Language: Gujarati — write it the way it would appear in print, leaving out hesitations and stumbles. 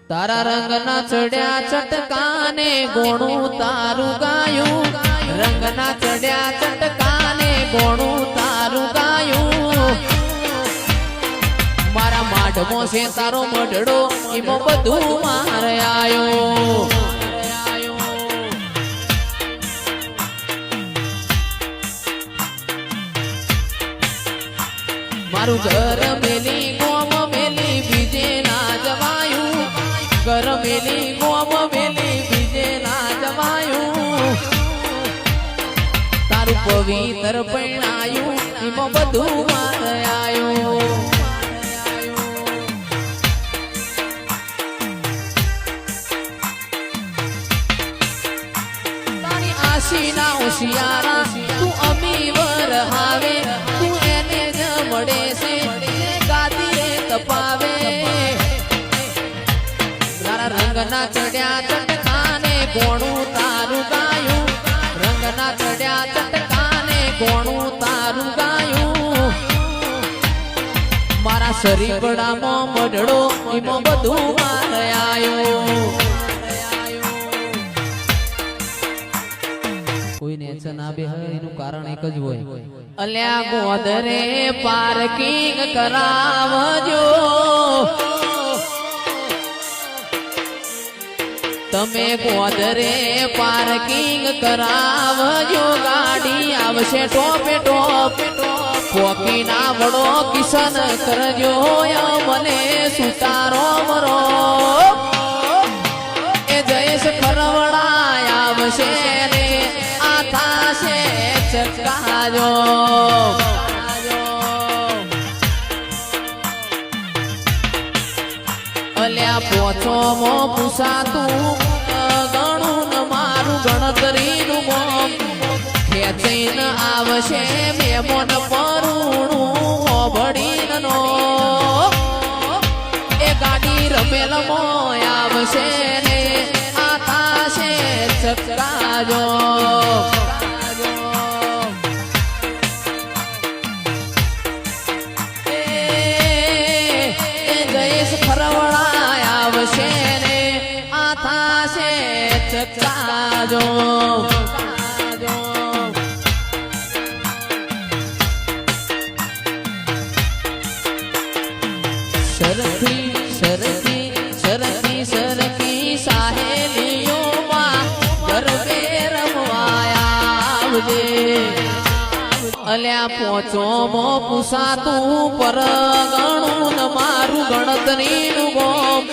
તારા રંગના ચડ્યા ચટકાને ગોણું તારું ગાયું રંગના ચડ્યા ચટકાને ગોણું તારું ગાયું મારા માઢમો છે તારો મઢડો એમાં બધું મારે આયો મારું ઘર મેલી ગોમ મેલી બીજે ના જવાયું ઘર મેલી ગોમ મેલી બીજે ના જવાયું તારું પવિત્ર પૈણાયું એમાં બધું મારે આયું તારી આશીના હોશિયારા તું અમી વર હાવે તું એને જ મળે છે ગાદીએ તપાવે તારા રંગના ચડ્યા ચટકાને ગોણું તારું ગાયું રંગના ચડ્યા ચટકાને ગોણું તારું ગાયું મારા શરીફળામાં મઢડો એમાં બધું મારે આયો કોઈને એક્શન આવે એનું કારણ એક જ હોય અલ્યા ગોદરે પાર્કિંગ કરાવજો તમે ગોદરે પાર્કિંગ કરાવજો ગાડી આવશે ટોપે ટોપ પોકી ના વડો કિશન કરજો મને સુતારો મરો એ જયેશ ફરવડા આવશે રે આ થાશે ચકાજો અલ્યા પોછો મો પૂછાતું ગણું ન મારું ગણતરીનું મોમ ખેંચીને આવશે મેમોન પરુણું હોબડીનો એ ગાડી રમેલમો આવશે ને આ થાશે ચકાજો ચકાજો સરખી સરખી સરખી સરખી સાહેલીઓમાં ગરબે રમવા આવજે અલ્યા પોચો મો પૂછાતું પર ગણું ન મારું ગણતરીનું ગોમ